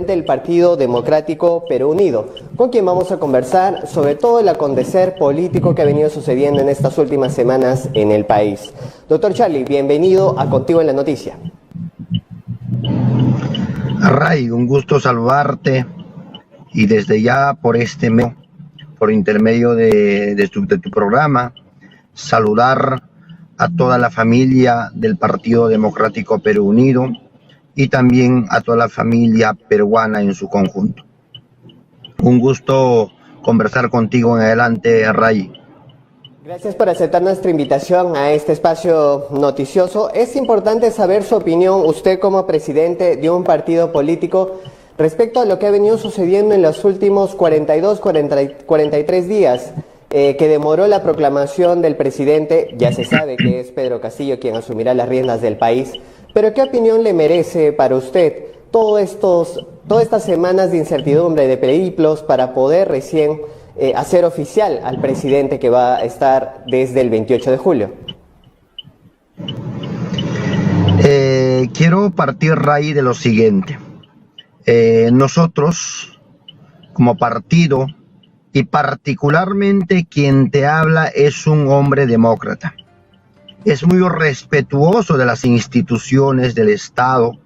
presidente del Partido Democrático Perú Unido, con quien vamos a conversar sobre todo el acontecer político que ha venido sucediendo en estas últimas semanas en el país. Doctor Charlie, bienvenido a Contigo en la Noticia. Ray, un gusto saludarte y desde ya por intermedio de tu programa, saludar a toda la familia del Partido Democrático Perú Unido y también a toda la familia peruana en su conjunto. Un gusto conversar contigo en adelante, Ray. Gracias por aceptar nuestra invitación a este espacio noticioso. Es importante saber su opinión, usted como presidente de un partido político, respecto a lo que ha venido sucediendo en los últimos 43 días, que demoró la proclamación del presidente. Ya se sabe que es Pedro Castillo quien asumirá las riendas del país, pero ¿qué opinión le merece para usted todas estas semanas de incertidumbre, de periplos, para poder recién hacer oficial al presidente que va a estar desde el 28 de julio? Quiero partir, Ray, de lo siguiente. Nosotros, como partido, y particularmente quien te habla es un hombre demócrata. Es muy respetuoso de las instituciones del Estado,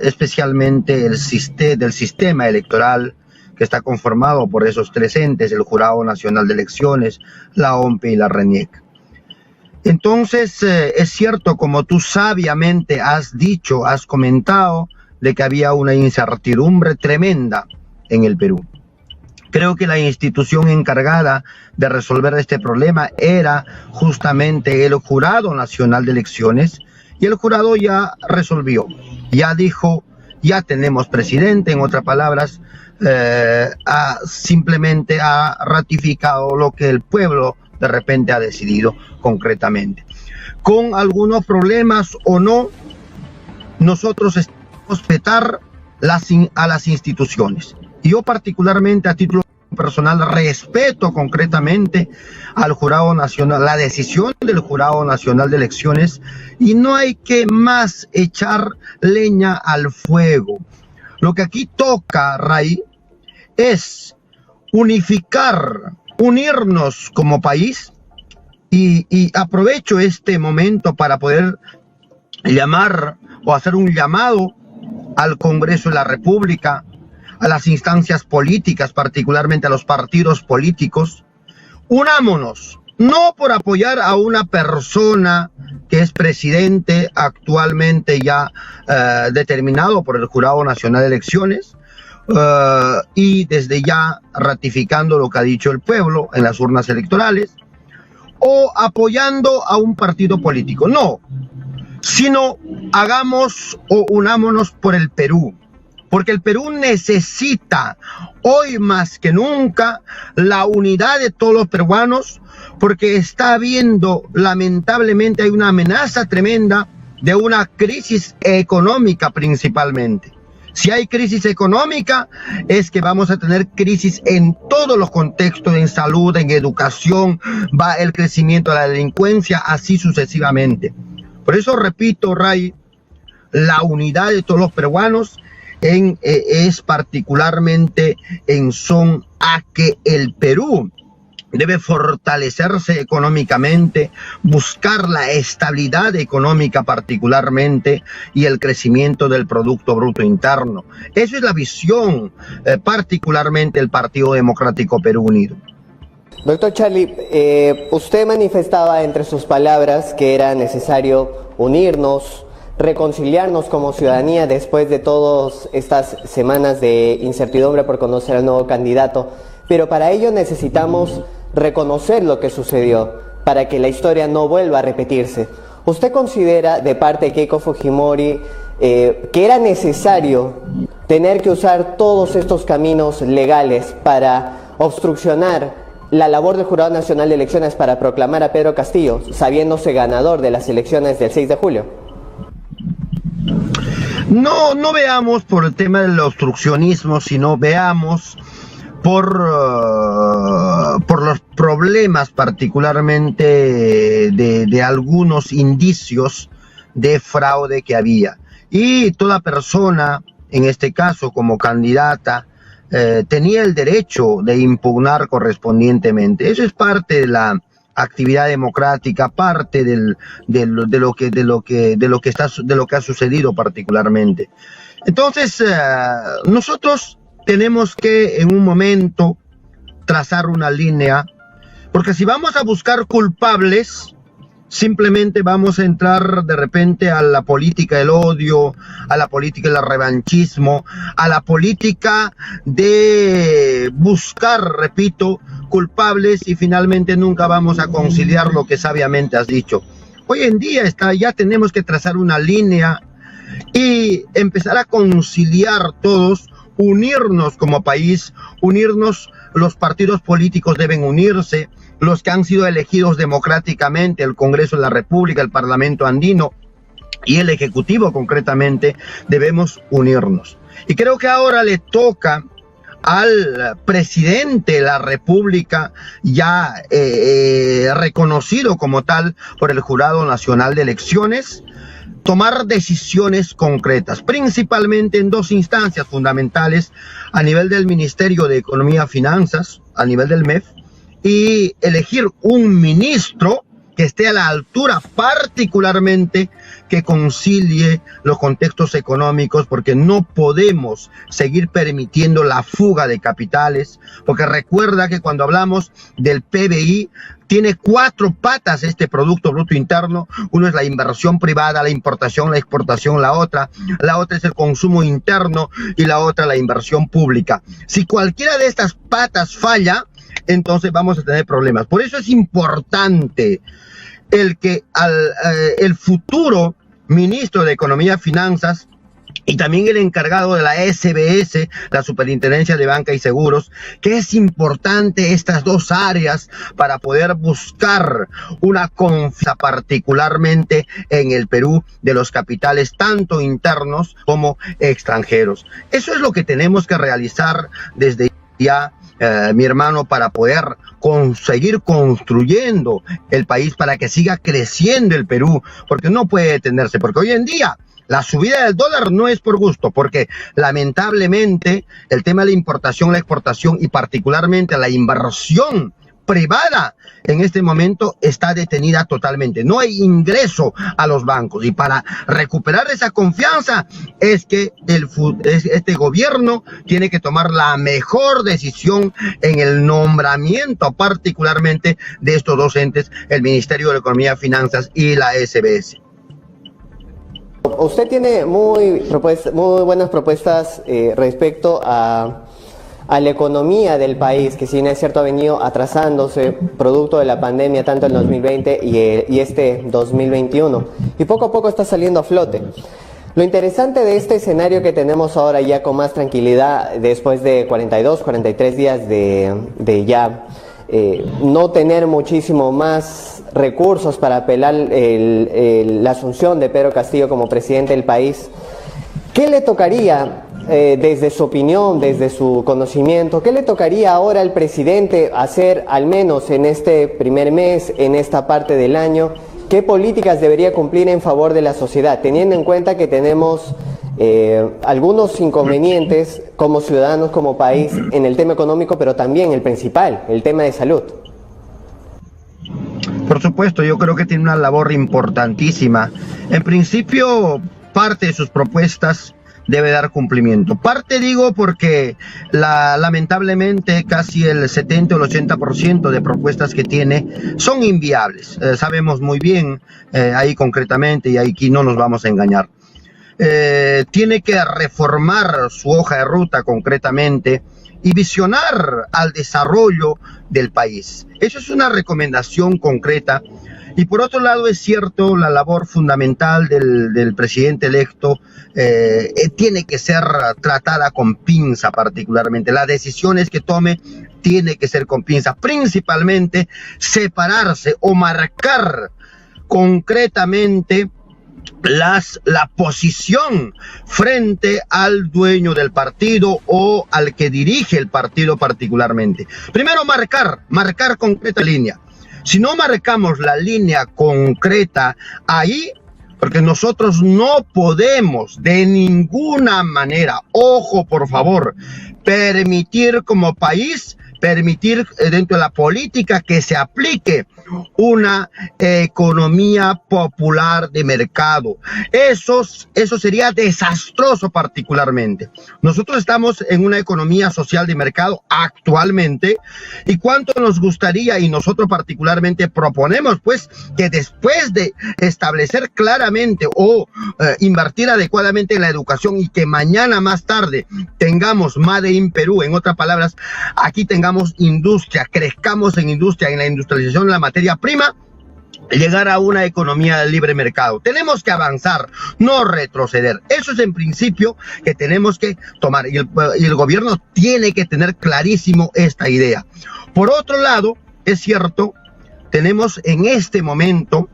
especialmente del sistema electoral que está conformado por esos tres entes, el Jurado Nacional de Elecciones, la OMPE y la RENIEC. Entonces, es cierto, como tú sabiamente has comentado, de que había una incertidumbre tremenda en el Perú. Creo que la institución encargada de resolver este problema era justamente el Jurado Nacional de Elecciones, y el jurado ya resolvió, ya dijo, ya tenemos presidente. En otras palabras, simplemente ha ratificado lo que el pueblo de repente ha decidido concretamente. Con algunos problemas o no, nosotros estamos respetar a las instituciones. Yo particularmente, a título personal, respeto concretamente al Jurado Nacional, la decisión del Jurado Nacional de Elecciones, y no hay que más echar leña al fuego. Lo que aquí toca, Ray, es unirnos como país, y aprovecho este momento para poder llamar o hacer un llamado al Congreso de la República, a las instancias políticas, particularmente a los partidos políticos. Unámonos, no por apoyar a una persona que es presidente actualmente ya determinado por el Jurado Nacional de Elecciones, y desde ya ratificando lo que ha dicho el pueblo en las urnas electorales, o apoyando a un partido político. No, sino hagamos o unámonos por el Perú, porque el Perú necesita hoy más que nunca la unidad de todos los peruanos, porque está habiendo, lamentablemente, hay una amenaza tremenda de una crisis económica principalmente. Si hay crisis económica, es que vamos a tener crisis en todos los contextos, en salud, en educación, va el crecimiento de la delincuencia, así sucesivamente. Por eso repito, Ray, la unidad de todos los peruanos es particularmente en son a que el Perú debe fortalecerse económicamente, buscar la estabilidad económica particularmente y el crecimiento del Producto Bruto Interno. Esa es la visión particularmente del Partido Democrático Perú Unido. Doctor Charlie, usted manifestaba entre sus palabras que era necesario unirnos, reconciliarnos como ciudadanía después de todas estas semanas de incertidumbre por conocer al nuevo candidato, pero para ello necesitamos reconocer lo que sucedió para que la historia no vuelva a repetirse. ¿Usted considera, de parte de Keiko Fujimori, que era necesario tener que usar todos estos caminos legales para obstruccionar la labor del Jurado Nacional de Elecciones para proclamar a Pedro Castillo, sabiéndose ganador de las elecciones del 6 de julio? No veamos por el tema del obstruccionismo, sino veamos por los problemas particularmente de algunos indicios de fraude que había. Y toda persona en este caso como candidata, tenía el derecho de impugnar correspondientemente. Eso es parte de la actividad democrática, parte de lo que ha sucedido particularmente. Entonces, nosotros tenemos que en un momento trazar una línea, porque si vamos a buscar culpables, simplemente vamos a entrar de repente a la política del odio, a la política del revanchismo, a la política de buscar, repito, culpables, y finalmente nunca vamos a conciliar lo que sabiamente has dicho. Hoy en día ya tenemos que trazar una línea y empezar a conciliar todos, unirnos como país, unirnos, los partidos políticos deben unirse, los que han sido elegidos democráticamente, el Congreso de la República, el Parlamento andino y el Ejecutivo concretamente, debemos unirnos. Y creo que ahora le toca al presidente de la República, ya reconocido como tal por el Jurado Nacional de Elecciones, tomar decisiones concretas, principalmente en dos instancias fundamentales, a nivel del Ministerio de Economía y Finanzas, a nivel del MEF, y elegir un ministro que esté a la altura, particularmente que concilie los contextos económicos, porque no podemos seguir permitiendo la fuga de capitales, porque recuerda que cuando hablamos del PBI, tiene 4 patas este Producto Bruto Interno. Uno es la inversión privada, la importación, la exportación, la otra es el consumo interno y la otra la inversión pública. Si cualquiera de estas patas falla, entonces vamos a tener problemas. Por eso es importante el que el futuro ministro de Economía y Finanzas y también el encargado de la SBS, la Superintendencia de Banca y Seguros, que es importante estas dos áreas para poder buscar una confianza particularmente en el Perú de los capitales tanto internos como extranjeros. Eso es lo que tenemos que realizar desde ya, mi hermano, para poder seguir construyendo el país, para que siga creciendo el Perú, porque no puede detenerse, porque hoy en día la subida del dólar no es por gusto, porque lamentablemente el tema de la importación, la exportación y particularmente la inversión privada en este momento está detenida totalmente. No hay ingreso a los bancos, y para recuperar esa confianza es que este gobierno tiene que tomar la mejor decisión en el nombramiento particularmente de estos dos entes, el Ministerio de Economía y Finanzas y la SBS. Usted tiene muy buenas propuestas respecto a la economía del país, que si bien es cierto ha venido atrasándose producto de la pandemia tanto en 2020 y este 2021, y poco a poco está saliendo a flote. Lo interesante de este escenario que tenemos ahora, ya con más tranquilidad, después de 42, 43 días de ya no tener muchísimo más recursos para apelar la asunción de Pedro Castillo como presidente del país, ¿qué le tocaría, desde su opinión, desde su conocimiento, qué le tocaría ahora al presidente hacer, al menos en este primer mes, en esta parte del año? ¿Qué políticas debería cumplir en favor de la sociedad, teniendo en cuenta que tenemos algunos inconvenientes como ciudadanos, como país, en el tema económico, pero también el principal, el tema de salud? Por supuesto, yo creo que tiene una labor importantísima. En principio, parte de sus propuestas debe dar cumplimiento. Parte digo porque lamentablemente casi el 70 o el 80% de propuestas que tiene son inviables. Sabemos muy bien ahí concretamente, y aquí no nos vamos a engañar. Tiene que reformar su hoja de ruta concretamente y visionar al desarrollo del país. Eso es una recomendación concreta. Y por otro lado, es cierto, la labor fundamental del presidente electo tiene que ser tratada con pinza particularmente. Las decisiones que tome tiene que ser con pinza, principalmente separarse o marcar concretamente la posición frente al dueño del partido o al que dirige el partido particularmente. Primero marcar concreta línea. Si no marcamos la línea concreta, ahí porque nosotros no podemos de ninguna manera, ojo por favor, permitir como país, permitir dentro de la política que se aplique una economía popular de mercado. Eso sería desastroso particularmente. Nosotros estamos en una economía social de mercado actualmente, y cuánto nos gustaría, y nosotros particularmente proponemos pues que después de establecer claramente o invertir adecuadamente en la educación, y que mañana más tarde tengamos Made in Perú, en otras palabras, aquí tengamos industria, crezcamos en industria, en la industrialización de la materia prima, llegar a una economía de libre mercado. Tenemos que avanzar, no retroceder. Eso es en principio que tenemos que tomar, y el gobierno tiene que tener clarísimo esta idea. Por otro lado, es cierto, tenemos en este momento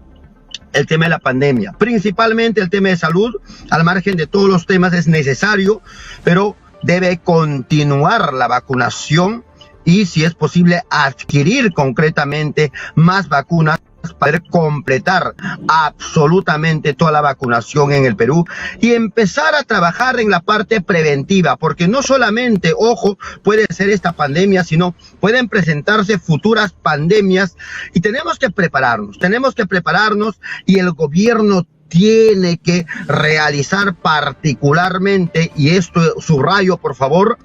el tema de la pandemia, principalmente el tema de salud, al margen de todos los temas es necesario, pero debe continuar la vacunación, y si es posible adquirir concretamente más vacunas para poder completar absolutamente toda la vacunación en el Perú y empezar a trabajar en la parte preventiva, porque no solamente, ojo, puede ser esta pandemia, sino pueden presentarse futuras pandemias, y tenemos que prepararnos, y el gobierno tiene que realizar particularmente, y esto subrayo por favor,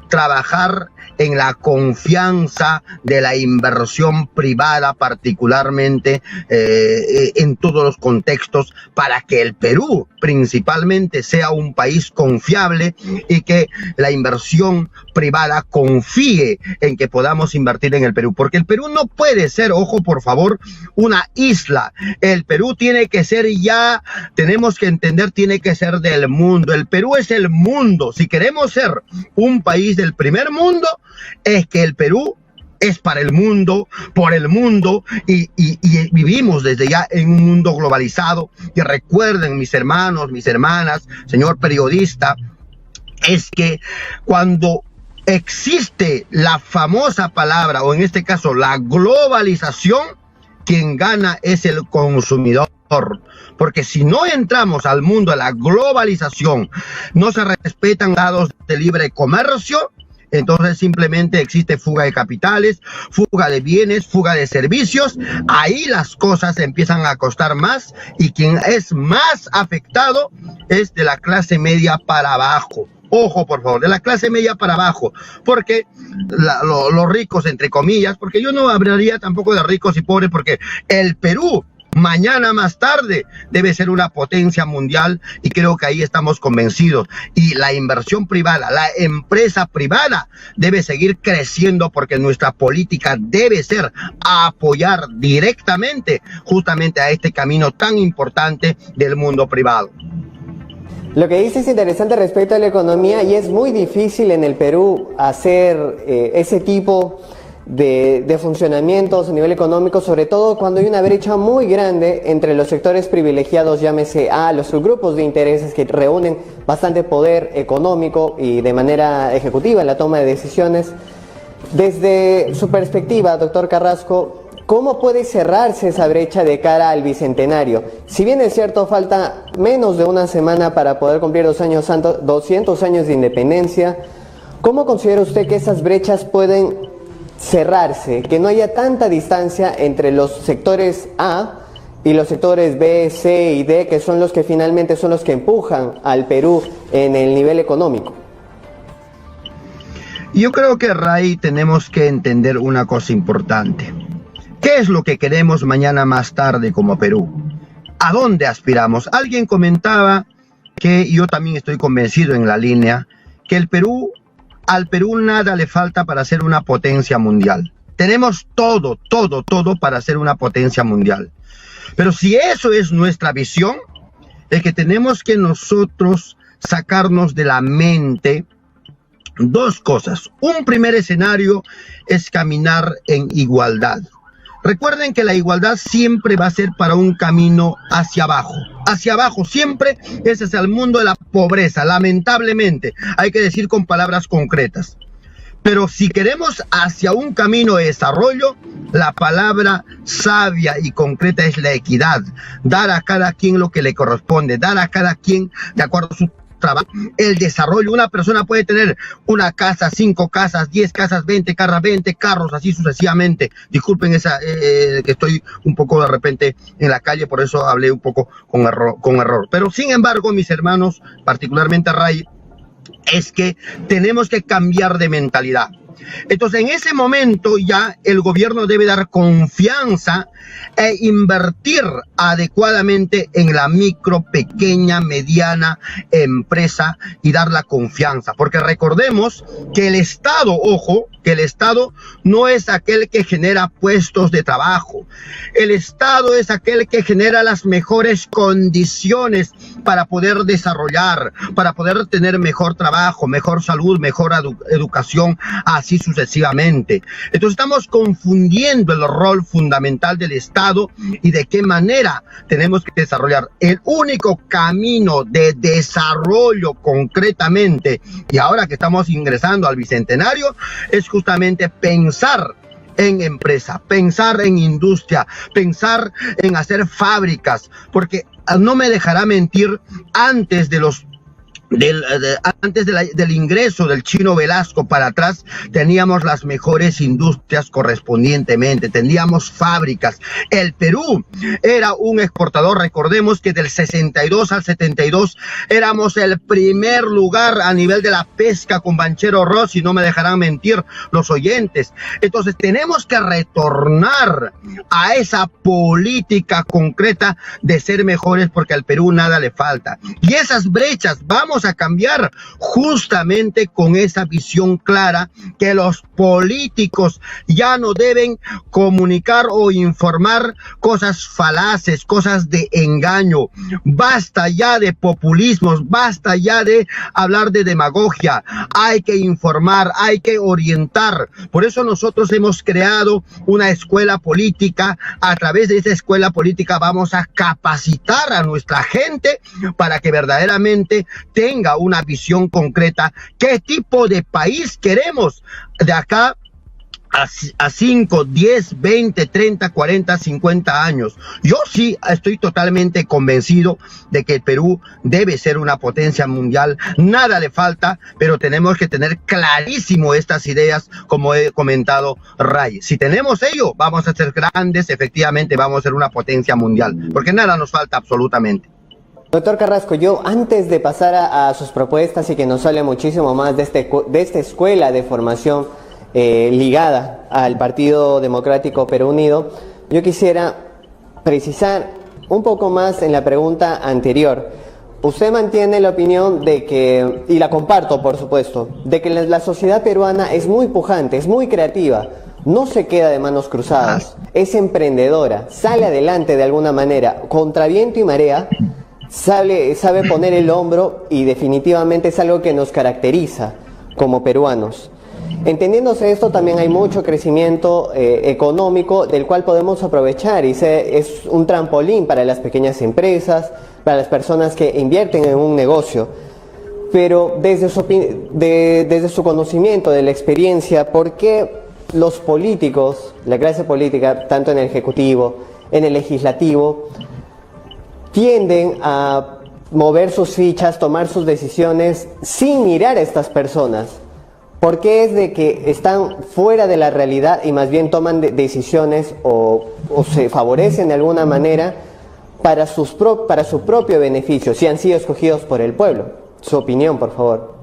trabajar en la confianza de la inversión privada, particularmente en todos los contextos, para que el Perú principalmente sea un país confiable y que la inversión privada confíe en que podamos invertir en el Perú, porque el Perú no puede ser, ojo por favor, una isla. El Perú tiene que ser ya, tenemos que entender, tiene que ser del mundo. El Perú es el mundo. Si queremos ser un país del primer mundo, es que el Perú es para el mundo, por el mundo, y vivimos desde ya en un mundo globalizado. Y recuerden, mis hermanos, mis hermanas, señor periodista, es que cuando existe la famosa palabra, o en este caso la globalización, quien gana es el consumidor. Porque si no entramos al mundo de la globalización, no se respetan dados de libre comercio, entonces simplemente existe fuga de capitales, fuga de bienes, fuga de servicios. Ahí las cosas empiezan a costar más, y quien es más afectado es de la clase media para abajo. Ojo, por favor, de la clase media para abajo, porque los ricos, entre comillas, porque yo no hablaría tampoco de ricos y pobres, porque el Perú mañana más tarde debe ser una potencia mundial, y creo que ahí estamos convencidos, y la inversión privada, la empresa privada debe seguir creciendo, porque nuestra política debe ser apoyar directamente justamente a este camino tan importante del mundo privado. Lo que dice es interesante respecto a la economía, y es muy difícil en el Perú hacer ese tipo de funcionamientos a nivel económico, sobre todo cuando hay una brecha muy grande entre los sectores privilegiados, llámese a los subgrupos de intereses que reúnen bastante poder económico y de manera ejecutiva en la toma de decisiones. Desde su perspectiva, doctor Carrasco, ¿cómo puede cerrarse esa brecha de cara al Bicentenario? Si bien es cierto, falta menos de una semana para poder cumplir 200 años de independencia, ¿cómo considera usted que esas brechas pueden cerrarse, que no haya tanta distancia entre los sectores A y los sectores B, C y D, que son los que finalmente son los que empujan al Perú en el nivel económico? Yo creo que, Ray, tenemos que entender una cosa importante. ¿Qué es lo que queremos mañana más tarde como Perú? ¿A dónde aspiramos? Alguien comentaba, que yo también estoy convencido en la línea, que al Perú nada le falta para ser una potencia mundial. Tenemos todo para ser una potencia mundial. Pero si eso es nuestra visión, es que tenemos que nosotros sacarnos de la mente dos cosas. Un primer escenario es caminar en igualdad. Recuerden que la igualdad siempre va a ser para un camino hacia abajo siempre. Ese es el mundo de la pobreza, lamentablemente, hay que decir con palabras concretas. Pero si queremos hacia un camino de desarrollo, la palabra sabia y concreta es la equidad. Dar a cada quien lo que le corresponde, dar a cada quien de acuerdo a su trabajo. El desarrollo, una persona puede tener una casa, 5 casas, 10 casas, 20 carros, 20 carros, así sucesivamente. Disculpen que estoy un poco de repente en la calle, por eso hablé un poco con error. Pero sin embargo, mis hermanos, particularmente Ray, es que tenemos que cambiar de mentalidad. Entonces, en ese momento ya el gobierno debe dar confianza e invertir adecuadamente en la micro, pequeña, mediana empresa y dar la confianza. Porque recordemos que el Estado, ojo, que el Estado no es aquel que genera puestos de trabajo. El Estado es aquel que genera las mejores condiciones para poder desarrollar, para poder tener mejor trabajo, mejor salud, mejor educación, así sucesivamente. Entonces estamos confundiendo el rol fundamental del Estado y de qué manera tenemos que desarrollar. El único camino de desarrollo concretamente, y ahora que estamos ingresando al bicentenario, es justamente pensar en empresa, pensar en industria, pensar en hacer fábricas, porque no me dejará mentir, antes del ingreso del Chino Velasco para atrás, teníamos las mejores industrias correspondientemente, teníamos fábricas. El Perú era un exportador, recordemos que del 62 al 72 éramos el primer lugar a nivel de la pesca con Banchero Rossi, no me dejarán mentir los oyentes. Entonces tenemos que retornar a esa política concreta de ser mejores, porque al Perú nada le falta. Y esas brechas vamos a cambiar justamente con esa visión clara, que los políticos ya no deben comunicar o informar cosas falaces, cosas de engaño. Basta ya de populismos, basta ya de hablar de demagogia. Hay que informar, hay que orientar. Por eso nosotros hemos creado una escuela política. A través de esa escuela política vamos a capacitar a nuestra gente para que verdaderamente tenga una visión concreta. ¿Qué tipo de país queremos de acá a 5, 10, 20, 30, 40, 50 años? Yo sí estoy totalmente convencido de que el Perú debe ser una potencia mundial. Nada le falta, pero tenemos que tener clarísimo estas ideas, como he comentado, Ray. Si tenemos ello, vamos a ser grandes, efectivamente vamos a ser una potencia mundial, porque nada nos falta absolutamente. Doctor Carrasco, yo antes de pasar a sus propuestas y que nos hable muchísimo más de esta escuela de formación ligada al Partido Democrático Perú Unido, yo quisiera precisar un poco más en la pregunta anterior. Usted mantiene la opinión de que, y la comparto por supuesto, de que la sociedad peruana es muy pujante, es muy creativa, no se queda de manos cruzadas, es emprendedora, sale adelante de alguna manera, contra viento y marea. Sabe poner el hombro, y definitivamente es algo que nos caracteriza como peruanos. Entendiéndose esto, también hay mucho crecimiento económico del cual podemos aprovechar, y es un trampolín para las pequeñas empresas, para las personas que invierten en un negocio. Pero desde su conocimiento, de la experiencia, ¿por qué los políticos, la clase política, tanto en el Ejecutivo, en el Legislativo, tienden a mover sus fichas, tomar sus decisiones sin mirar a estas personas? ¿Por qué es de que están fuera de la realidad y más bien toman decisiones o se favorecen de alguna manera para su propio beneficio, si han sido escogidos por el pueblo? Su opinión, por favor.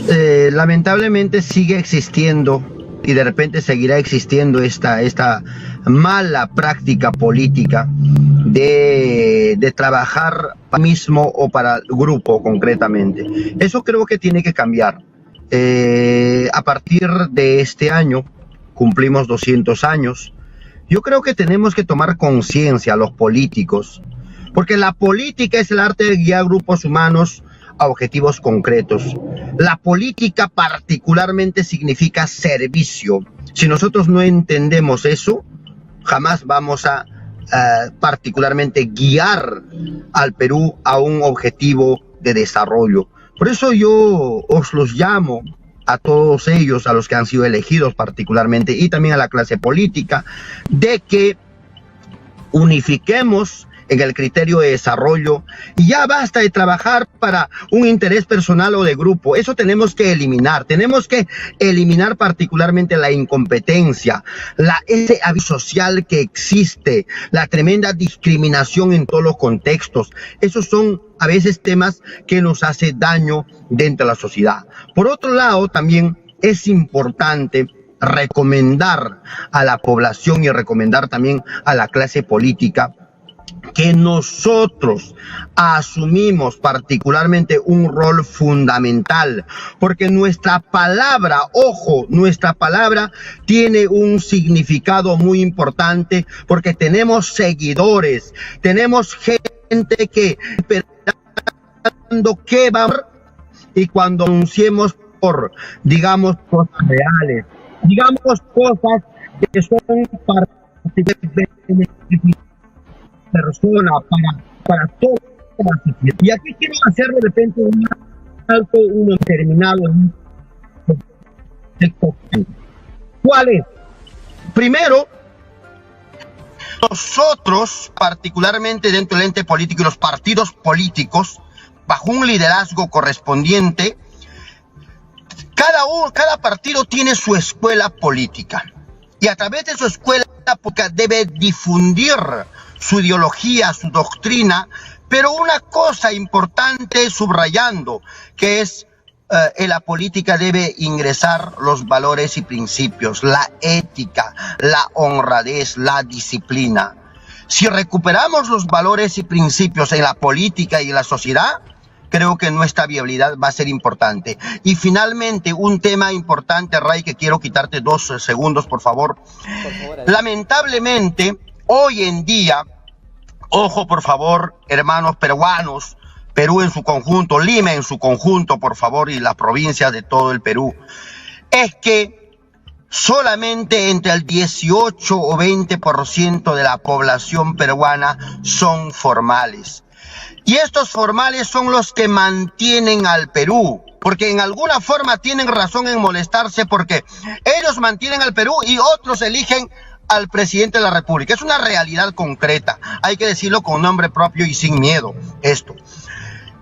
Lamentablemente sigue existiendo, y de repente seguirá existiendo esta mala práctica política de trabajar mismo o para el grupo concretamente. Eso creo que tiene que cambiar. A partir de este año cumplimos 200 años. Yo creo que tenemos que tomar conciencia los políticos, porque la política es el arte de guiar grupos humanos a objetivos concretos. La política particularmente significa servicio. Si nosotros no entendemos eso, jamás vamos a particularmente guiar al Perú a un objetivo de desarrollo. Por eso yo os los llamo a todos ellos, a los que han sido elegidos particularmente, y también a la clase política, de que unifiquemos en el criterio de desarrollo y ya basta de trabajar para un interés personal o de grupo. Eso tenemos que eliminar particularmente la incompetencia, ese aviso social que existe, la tremenda discriminación en todos los contextos. Esos son a veces temas que nos hacen daño dentro de la sociedad. Por otro lado, también es importante recomendar a la población y recomendar también a la clase política que nosotros asumimos particularmente un rol fundamental, porque nuestra palabra, ojo, nuestra palabra tiene un significado muy importante, porque tenemos seguidores, tenemos gente que esperando que va a haber, y cuando anunciemos por, digamos, cosas reales, digamos cosas que son persona, para toda la sociedad. Y aquí quiero hacer de repente un salto, uno terminado en ¿cuál es? Primero, nosotros, particularmente dentro del ente político y los partidos políticos, bajo un liderazgo correspondiente, cada partido tiene su escuela política. Y a través de su escuela política debe difundir su ideología, su doctrina, pero una cosa importante subrayando, que es en la política debe ingresar los valores y principios, la ética, la honradez, la disciplina. Si recuperamos los valores y principios en la política y en la sociedad, creo que nuestra viabilidad va a ser importante. Y finalmente, un tema importante, Ray, que quiero quitarte 2 segundos, por favor. Lamentablemente, hoy en día, ojo, por favor, hermanos peruanos, Perú en su conjunto, Lima en su conjunto, por favor, y las provincias de todo el Perú, es que solamente entre el 18 o 20% de la población peruana son formales. Y estos formales son los que mantienen al Perú, porque en alguna forma tienen razón en molestarse porque ellos mantienen al Perú y otros eligen al presidente de la República. Es una realidad concreta, hay que decirlo con nombre propio y sin miedo esto.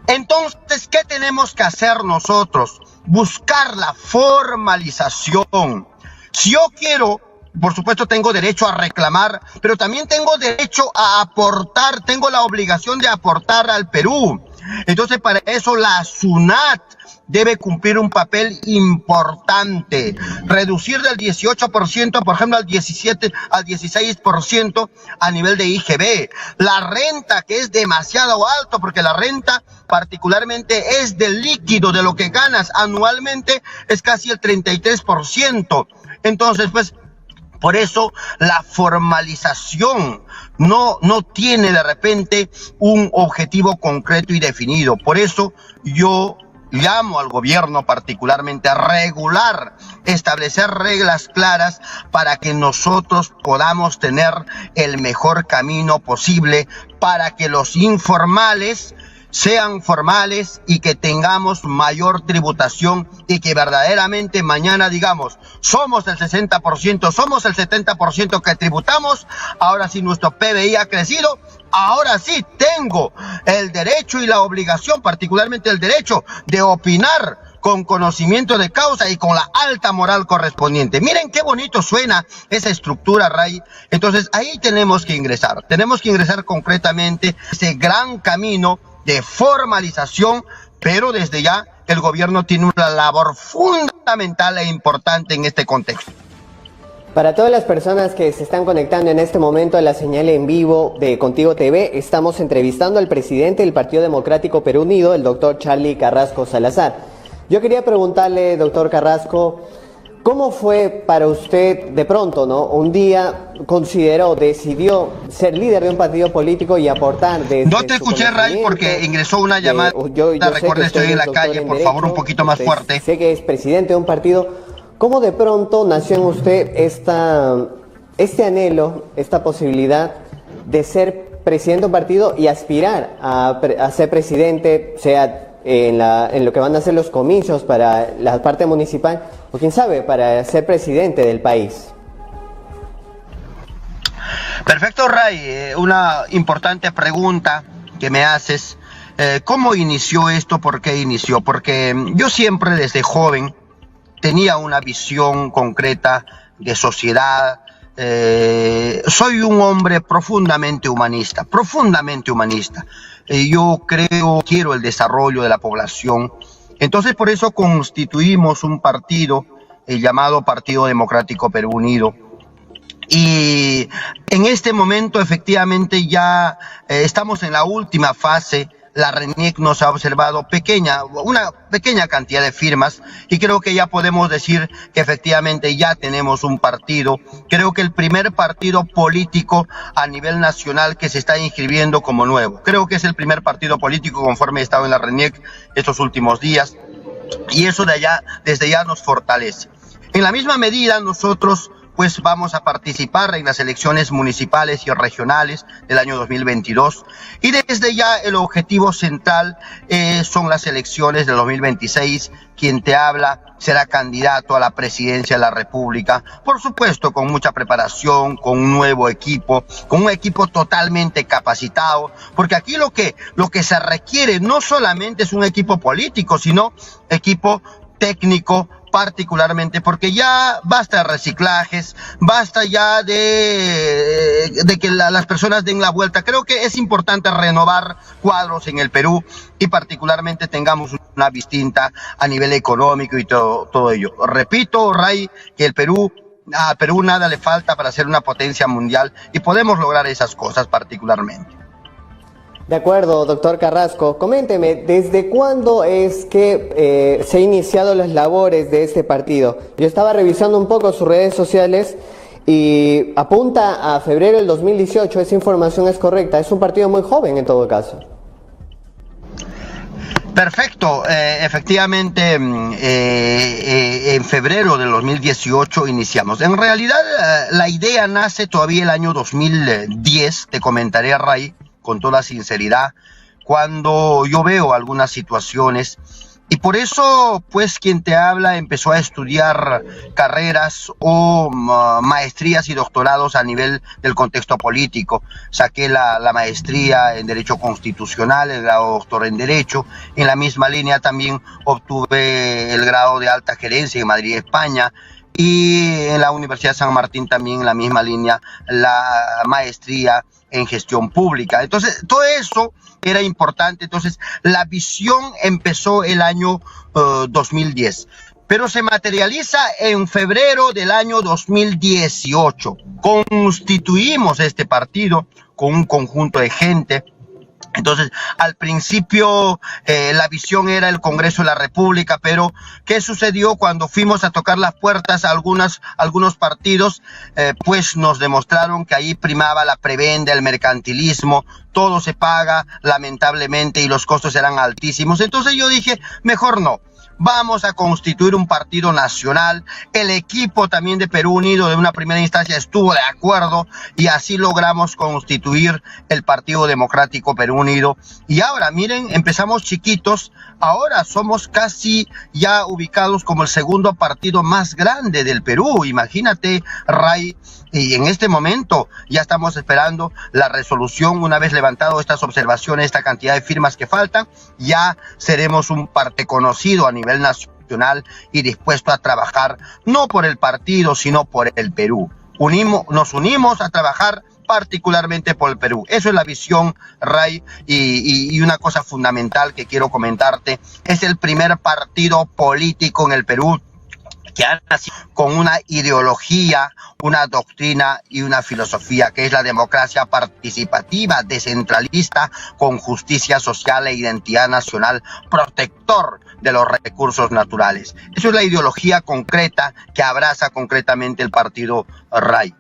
Entonces, ¿qué tenemos que hacer nosotros? Buscar la formalización. Si yo quiero, por supuesto tengo derecho a reclamar, pero también tengo derecho a aportar, tengo la obligación de aportar al Perú. Entonces, para eso la SUNAT debe cumplir un papel importante, reducir del 18%, por ejemplo, al 16% a nivel de IGB. La renta, que es demasiado alto, porque la renta particularmente es del líquido, de lo que ganas anualmente, es casi el 33%. Entonces, pues, por eso la formalización no tiene de repente un objetivo concreto y definido. Por eso yo llamo al gobierno particularmente a regular, establecer reglas claras para que nosotros podamos tener el mejor camino posible para que los informales sean formales y que tengamos mayor tributación y que verdaderamente mañana digamos, somos el 60%, somos el 70% que tributamos, ahora sí nuestro PBI ha crecido, ahora sí tengo el derecho y la obligación, particularmente el derecho de opinar con conocimiento de causa y con la alta moral correspondiente. Miren qué bonito suena esa estructura, Ray. Entonces ahí tenemos que ingresar concretamente ese gran camino de formalización, pero desde ya el gobierno tiene una labor fundamental e importante en este contexto. Para todas las personas que se están conectando en este momento a la señal en vivo de Contigo TV, estamos entrevistando al presidente del Partido Democrático Perú Unido, el doctor Charly Carrasco Salazar. Yo quería preguntarle, doctor Carrasco, ¿cómo fue para usted de pronto, ¿no? Un día decidió ser líder de un partido político y aportar desde No te escuché, Ray, porque ingresó una llamada. Yo recuerda, estoy en la calle, por favor, un poquito más fuerte. Sé que es presidente de un partido. ¿Cómo de pronto nació en usted este anhelo, esta posibilidad de ser presidente de un partido y aspirar a ser presidente, sea en lo que van a ser los comicios para la parte municipal, o quién sabe, para ser presidente del país? Perfecto, Ray. Una importante pregunta que me haces. ¿Cómo inició esto? ¿Por qué inició? Porque yo siempre desde joven tenía una visión concreta de sociedad. Soy un hombre profundamente humanista, profundamente humanista. Yo quiero el desarrollo de la población. Entonces por eso constituimos un partido llamado Partido Democrático Perú Unido. Y en este momento efectivamente ya estamos en la última fase. La RENIEC nos ha observado una pequeña cantidad de firmas y creo que ya podemos decir que efectivamente ya tenemos un partido. Creo que el primer partido político a nivel nacional que se está inscribiendo como nuevo. Creo que es el primer partido político conforme he estado en la RENIEC estos últimos días y eso desde ya nos fortalece. En la misma medida nosotros pues vamos a participar en las elecciones municipales y regionales del año 2022 y desde ya el objetivo central son las elecciones del 2026. Quien te habla será candidato a la presidencia de la República, por supuesto con mucha preparación, con un nuevo equipo, con un equipo totalmente capacitado, porque aquí lo que se requiere no solamente es un equipo político, sino equipo técnico, particularmente porque ya basta de reciclajes, basta ya de que las personas den la vuelta. Creo que es importante renovar cuadros en el Perú y particularmente tengamos una distinta a nivel económico y todo ello. Repito, Ray, que a Perú nada le falta para ser una potencia mundial y podemos lograr esas cosas particularmente. De acuerdo, doctor Carrasco. Coménteme, ¿desde cuándo es que se han iniciado las labores de este partido? Yo estaba revisando un poco sus redes sociales y apunta a febrero del 2018, esa información es correcta. Es un partido muy joven en todo caso. Perfecto, efectivamente en febrero del 2018 iniciamos. En realidad la idea nace todavía el año 2010, te comentaré, Ray, con toda sinceridad, cuando yo veo algunas situaciones y por eso pues quien te habla empezó a estudiar carreras o maestrías y doctorados a nivel del contexto político. Saqué la maestría en Derecho Constitucional, el grado de doctor en Derecho. En la misma línea también obtuve el grado de alta gerencia en Madrid, España. Y en la Universidad de San Martín también en la misma línea la maestría en gestión pública. Entonces todo eso era importante. Entonces la visión empezó el año 2010, pero se materializa en febrero del año 2018. Constituimos este partido con un conjunto de gente. Entonces, al principio la visión era el Congreso de la República, pero ¿qué sucedió cuando fuimos a tocar las puertas a algunos partidos? Pues nos demostraron que ahí primaba la prebenda, el mercantilismo, todo se paga lamentablemente y los costos eran altísimos. Entonces yo dije, mejor no. Vamos a constituir un partido nacional. El equipo también de Perú Unido de una primera instancia estuvo de acuerdo y así logramos constituir el Partido Democrático Perú Unido. Y ahora, miren, empezamos chiquitos, ahora somos casi ya ubicados como el segundo partido más grande del Perú. Imagínate, Ray. Y en este momento ya estamos esperando la resolución. Una vez levantado estas observaciones, esta cantidad de firmas que faltan, ya seremos un parte conocido a nivel nacional y dispuesto a trabajar no por el partido, sino por el Perú. Nos unimos a trabajar particularmente por el Perú. Eso es la visión, Ray, y una cosa fundamental que quiero comentarte, es el primer partido político en el Perú que ha nacido con una ideología, una doctrina y una filosofía, que es la democracia participativa, descentralista, con justicia social e identidad nacional, protector de los recursos naturales. Eso es la ideología concreta que abraza concretamente el partido Ray.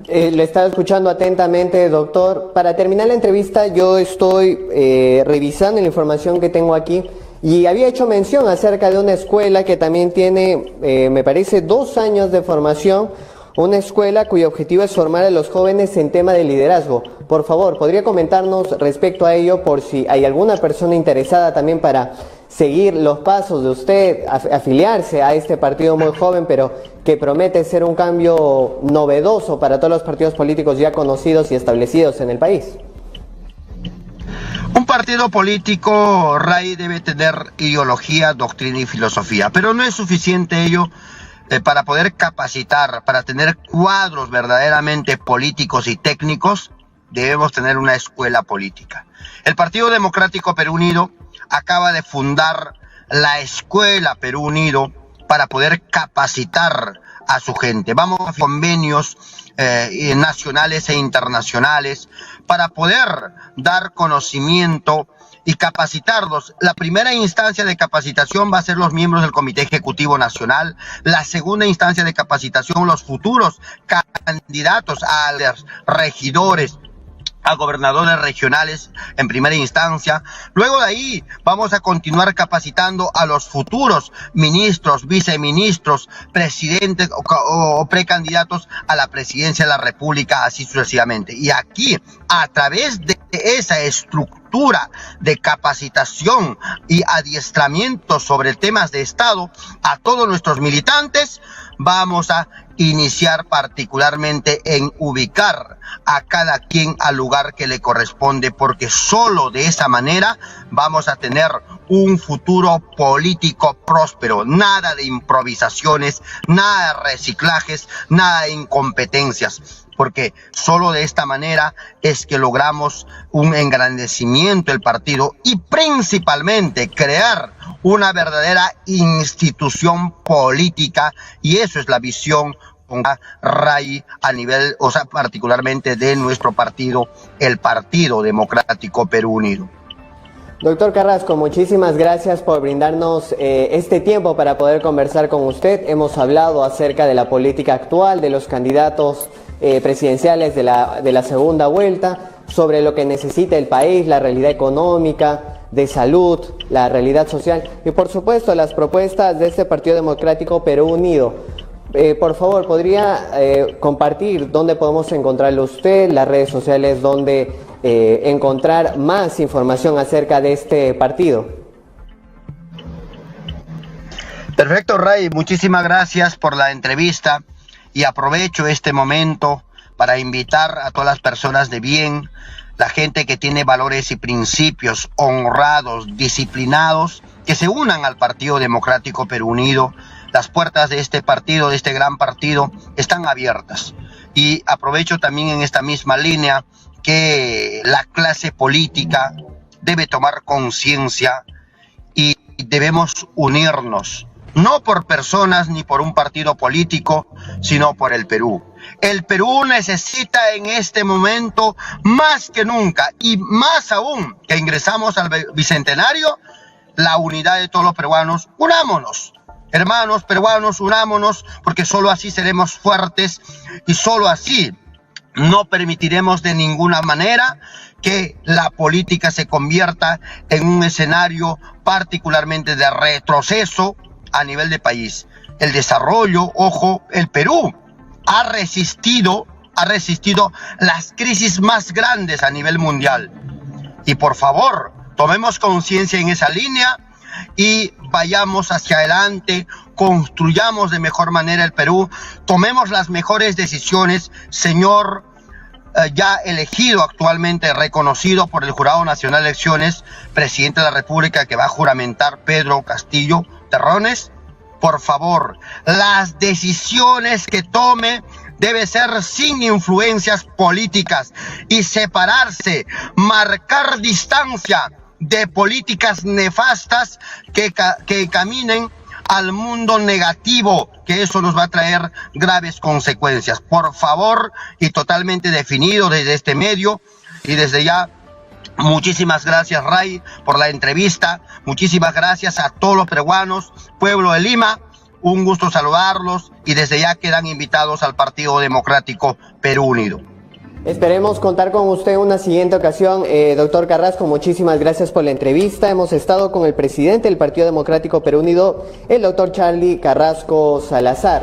Le estaba escuchando atentamente, doctor. Para terminar la entrevista, yo estoy revisando la información que tengo aquí y había hecho mención acerca de una escuela que también tiene, me parece, 2 años de formación, una escuela cuyo objetivo es formar a los jóvenes en tema de liderazgo. Por favor, ¿podría comentarnos respecto a ello por si hay alguna persona interesada también para seguir los pasos de usted, afiliarse a este partido muy joven, pero que promete ser un cambio novedoso para todos los partidos políticos ya conocidos y establecidos en el país? Un partido político, Ray, debe tener ideología, doctrina y filosofía, pero no es suficiente ello para poder capacitar, para tener cuadros verdaderamente políticos y técnicos. Debemos tener una escuela política. El Partido Democrático Perú Unido acaba de fundar la Escuela Perú Unido para poder capacitar a su gente. Vamos a convenios nacionales e internacionales para poder dar conocimiento y capacitarlos. La primera instancia de capacitación va a ser los miembros del Comité Ejecutivo Nacional. La segunda instancia de capacitación, los futuros candidatos a los regidores, a gobernadores regionales en primera instancia. Luego de ahí vamos a continuar capacitando a los futuros ministros, viceministros, presidentes o precandidatos a la presidencia de la República, así sucesivamente. Y aquí, a través de esa estructura de capacitación y adiestramiento sobre temas de Estado a todos nuestros militantes, vamos a iniciar particularmente en ubicar a cada quien al lugar que le corresponde, porque solo de esa manera vamos a tener un futuro político próspero. Nada de improvisaciones, nada de reciclajes, nada de incompetencias, porque solo de esta manera es que logramos un engrandecimiento del partido y principalmente crear una verdadera institución política, y eso es la visión con Ray a nivel, o sea, particularmente de nuestro partido, el Partido Democrático Perú Unido. Doctor Carrasco, muchísimas gracias por brindarnos este tiempo para poder conversar con usted. Hemos hablado acerca de la política actual, de los candidatos presidenciales de la segunda vuelta, sobre lo que necesita el país, la realidad económica, de salud, la realidad social y por supuesto las propuestas de este Partido Democrático Perú Unido. Por favor, ¿podría compartir dónde podemos encontrarlo usted, las redes sociales donde encontrar más información acerca de este partido? Perfecto, Ray, muchísimas gracias por la entrevista y aprovecho este momento para invitar a todas las personas de bien, la gente que tiene valores y principios honrados, disciplinados, que se unan al Partido Democrático Perú Unido. Las puertas de este partido, de este gran partido, están abiertas. Y aprovecho también en esta misma línea que la clase política debe tomar conciencia y debemos unirnos, no por personas ni por un partido político, sino por el Perú. El Perú necesita en este momento más que nunca y más aún que ingresamos al bicentenario, la unidad de todos los peruanos. Unámonos, hermanos peruanos, unámonos, porque solo así seremos fuertes y solo así no permitiremos de ninguna manera que la política se convierta en un escenario particularmente de retroceso a nivel de país. El desarrollo, ojo, el Perú ha resistido las crisis más grandes a nivel mundial. Y por favor, tomemos conciencia en esa línea y vayamos hacia adelante, construyamos de mejor manera el Perú, tomemos las mejores decisiones, señor ya elegido actualmente, reconocido por el Jurado Nacional de Elecciones, presidente de la República que va a juramentar, Pedro Castillo Terrones. Por favor, las decisiones que tome debe ser sin influencias políticas y separarse, marcar distancia de políticas nefastas que caminen al mundo negativo, que eso nos va a traer graves consecuencias. Por favor, y totalmente definido desde este medio y desde ya, muchísimas gracias, Ray, por la entrevista. Muchísimas gracias a todos los peruanos, pueblo de Lima. Un gusto saludarlos y desde ya quedan invitados al Partido Democrático Perú Unido. Esperemos contar con usted en una siguiente ocasión. Doctor Carrasco, muchísimas gracias por la entrevista. Hemos estado con el presidente del Partido Democrático Perú Unido, el doctor Charlie Carrasco Salazar.